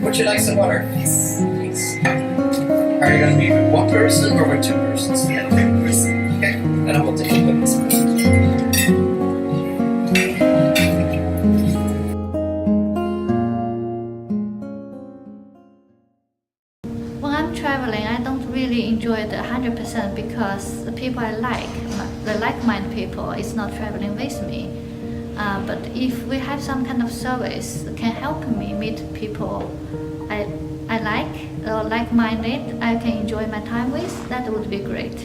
Would you like some water? Yes, please. Are you going to be with one person or with two persons? Yeah, one person. Okay, then I will take a look. When I'm traveling, I don't really enjoy it 100% because the people I like, the like-minded people, is not traveling with me. But if we have some kind of service that can help me meet people I like or like-minded, I can enjoy my time with, that would be great.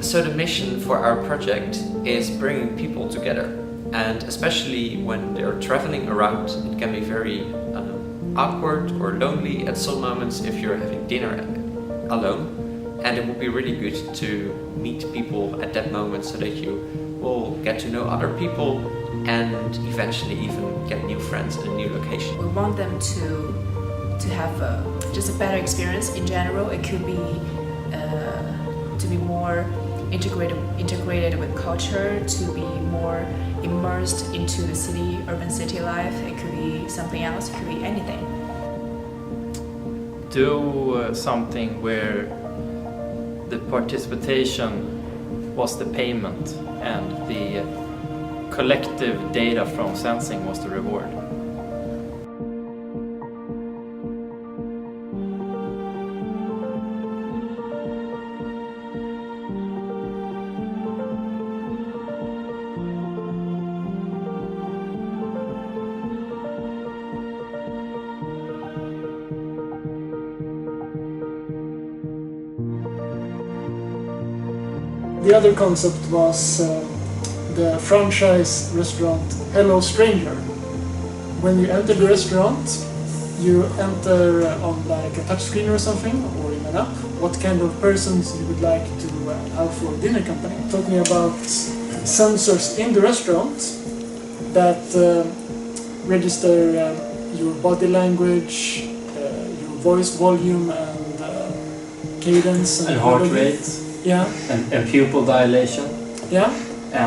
So the mission for our project is bringing people together, and especially when they're traveling around, it can be very awkward or lonely at some moments if you're having dinner alone, and it would be really good to meet people at that moment so that you will get to know other people and eventually even get new friends in a new location. We want them to have just a better experience in general. It could be to be more integrated with culture, to be more immersed into the urban city life. It could be something else, it could be anything. Do something where the participation was the payment and the collective data from sensing was the reward. The other concept was the franchise restaurant Hello Stranger. When you enter the restaurant, you enter on like a touchscreen or something, or in an app, what kind of persons you would like to have for dinner company. Talking about sensors in the restaurant that register your body language, your voice volume and cadence. And heart rate. Yeah. And pupil dilation. Yeah.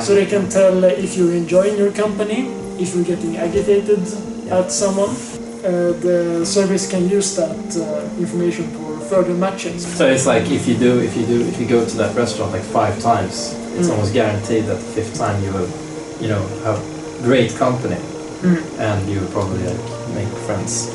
So they can tell if you're enjoying your company, if you're getting agitated at someone. The service can use that information for further matches. So it's like if you go to that restaurant like 5 times, it's almost guaranteed that the 5th time you will, have great company, and you will probably make friends.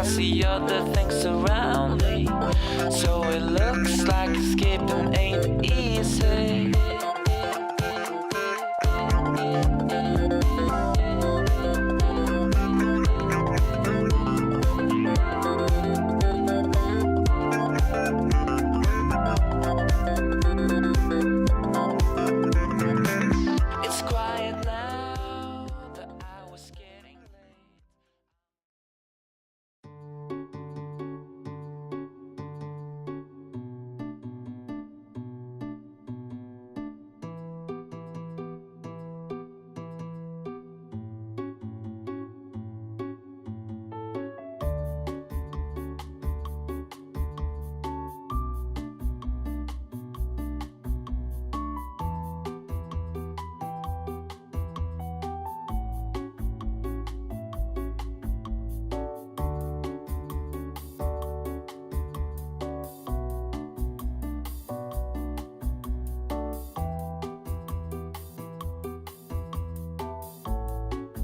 See other things around me, so it looks like escaping ain't easy. It's quiet now, the hour's getting late.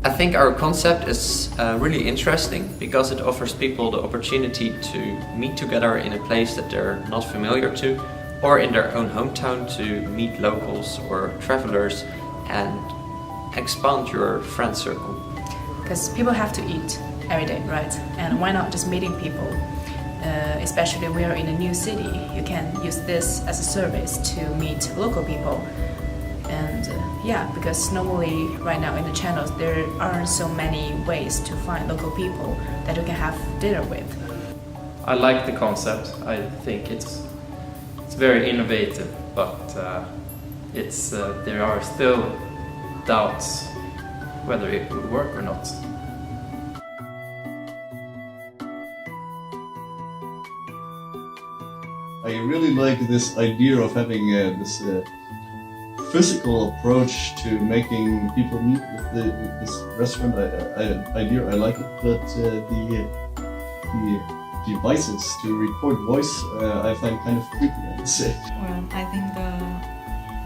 I think our concept is really interesting because it offers people the opportunity to meet together in a place that they're not familiar to, or in their own hometown to meet locals or travelers and expand your friend circle. Because people have to eat every day, right? And why not just meeting people? Especially we are in a new city, you can use this as a service to meet local people. And yeah, because normally right now in the channels there aren't so many ways to find local people that you can have dinner with. I like the concept. I think it's very innovative, but there are still doubts whether it would work or not. I really like this idea of having this physical approach to making people meet with this restaurant idea. I like it, but the devices to record voice I find kind of creepy, I would say. Well, I think the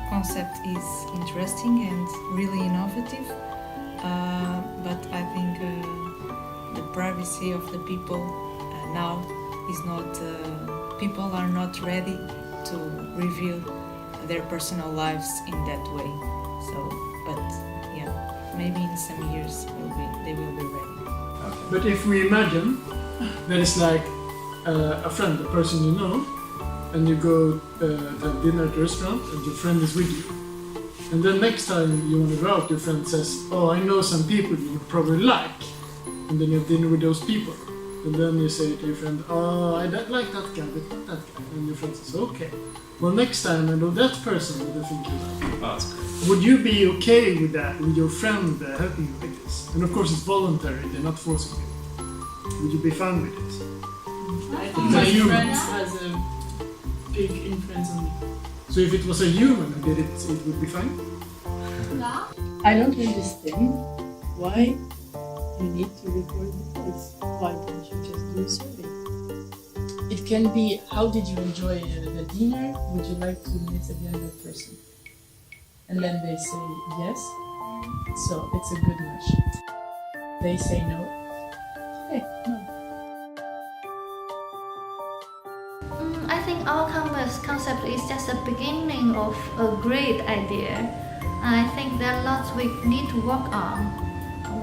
concept is interesting and really innovative, but I think the privacy of the people now is not. People are not ready to reveal their personal lives in that way. So, but yeah, maybe in some years they will be ready. But if we imagine that it's like a friend, a person you know, and you go to have dinner at a restaurant and your friend is with you. And then next time you want to go out, your friend says, oh, I know some people you would probably like. And then you have dinner with those people. And then you say to your friend, oh, I don't like that guy, but not that guy. And your friend says, okay. Well, next time I know that person that I think you like. Oh, that's great. Would you be okay with that, with your friend helping you with this? And of course it's voluntary, they're not forcing you. Would you be fine with it? I think my friends has a big influence on me. So if it was a human who did it, it would be fine? I don't understand why you need to record the voice. Why don't you just do a survey? It can be, how did you enjoy the dinner? Would you like to meet again that person? And then they say yes, so it's a good match. They say no, okay, no. I think our concept is just the beginning of a great idea. I think there are lots we need to work on.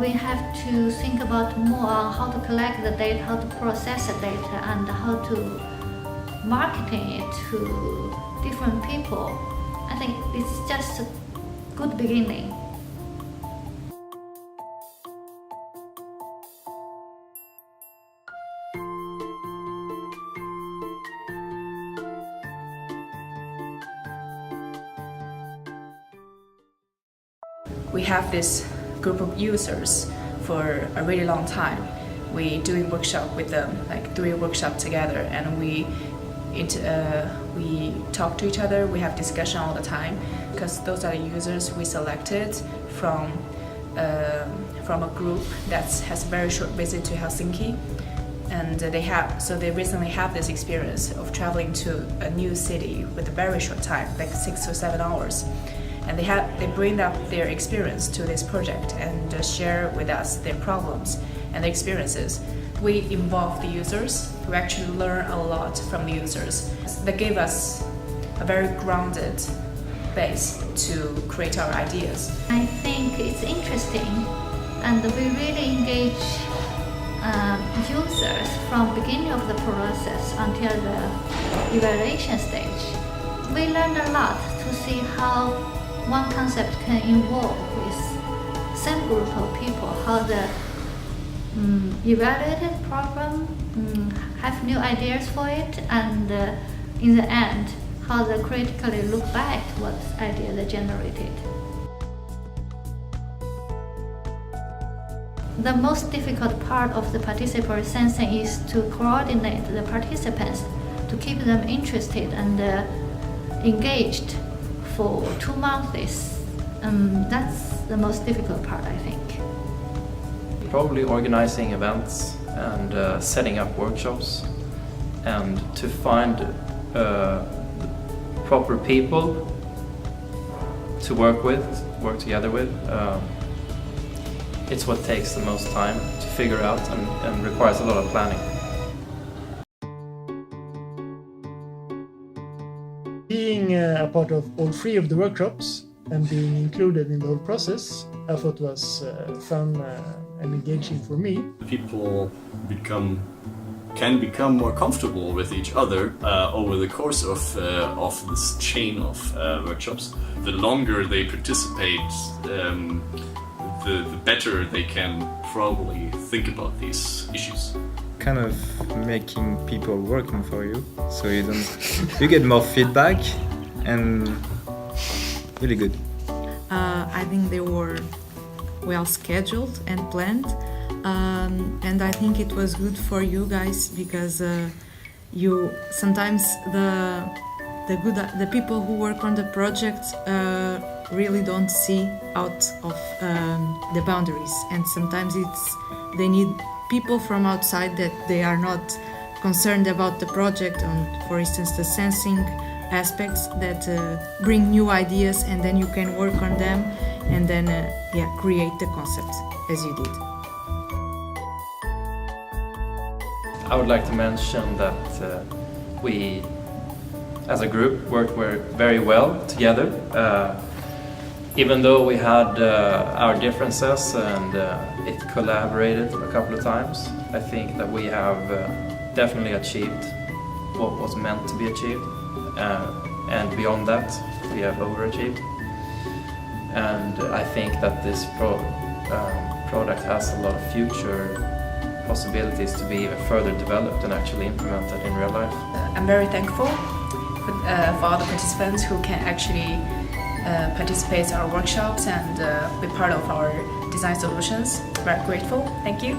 We have to think about more on how to collect the data, how to process the data, and how to marketing it to different people. I think it's just a good beginning. We have this group of users for a really long time. We doing workshop with them, like doing workshop together, and we talk to each other. We have discussion all the time because those are the users we selected from a group that has a very short visit to Helsinki, and they recently have this experience of traveling to a new city with a very short time, like 6 or 7 hours. And they bring up their experience to this project and share with us their problems and their experiences. We involve the users to actually learn a lot from the users. That gave us a very grounded base to create our ideas. I think it's interesting, and we really engage users from beginning of the process until the evaluation stage. We learn a lot to see how one concept can involve with same group of people, how the evaluated problem have new ideas for it, and in the end, how they critically look back what idea they generated. The most difficult part of the participatory sensing is to coordinate the participants, to keep them interested and engaged for 2 months. That's the most difficult part, I think. Probably organizing events and setting up workshops, and to find proper people to work together with. it's what takes the most time to figure out and requires a lot of planning. Being a part of all 3 of the workshops and being included in the whole process, I thought was fun and engaging for me. People can become more comfortable with each other over the course of this chain of workshops. The longer they participate, the better they can probably think about these issues. Kind of making people working for you, so you get more feedback, and really good. I think they were well scheduled and planned, and I think it was good for you guys because you sometimes the people who work on the project really don't see out of the boundaries, and sometimes they need people from outside that they are not concerned about the project on, for instance, the sensing aspects that bring new ideas, and then you can work on them and then create the concept as you did. I would like to mention that we as a group worked very well together. Even though we had our differences and it collaborated a couple of times, I think that we have definitely achieved what was meant to be achieved, and beyond that we have overachieved. And I think that this product has a lot of future possibilities to be even further developed and actually implemented in real life. I'm very thankful for all the participants who can actually participate in our workshops and be part of our design solutions. Very grateful. Thank you.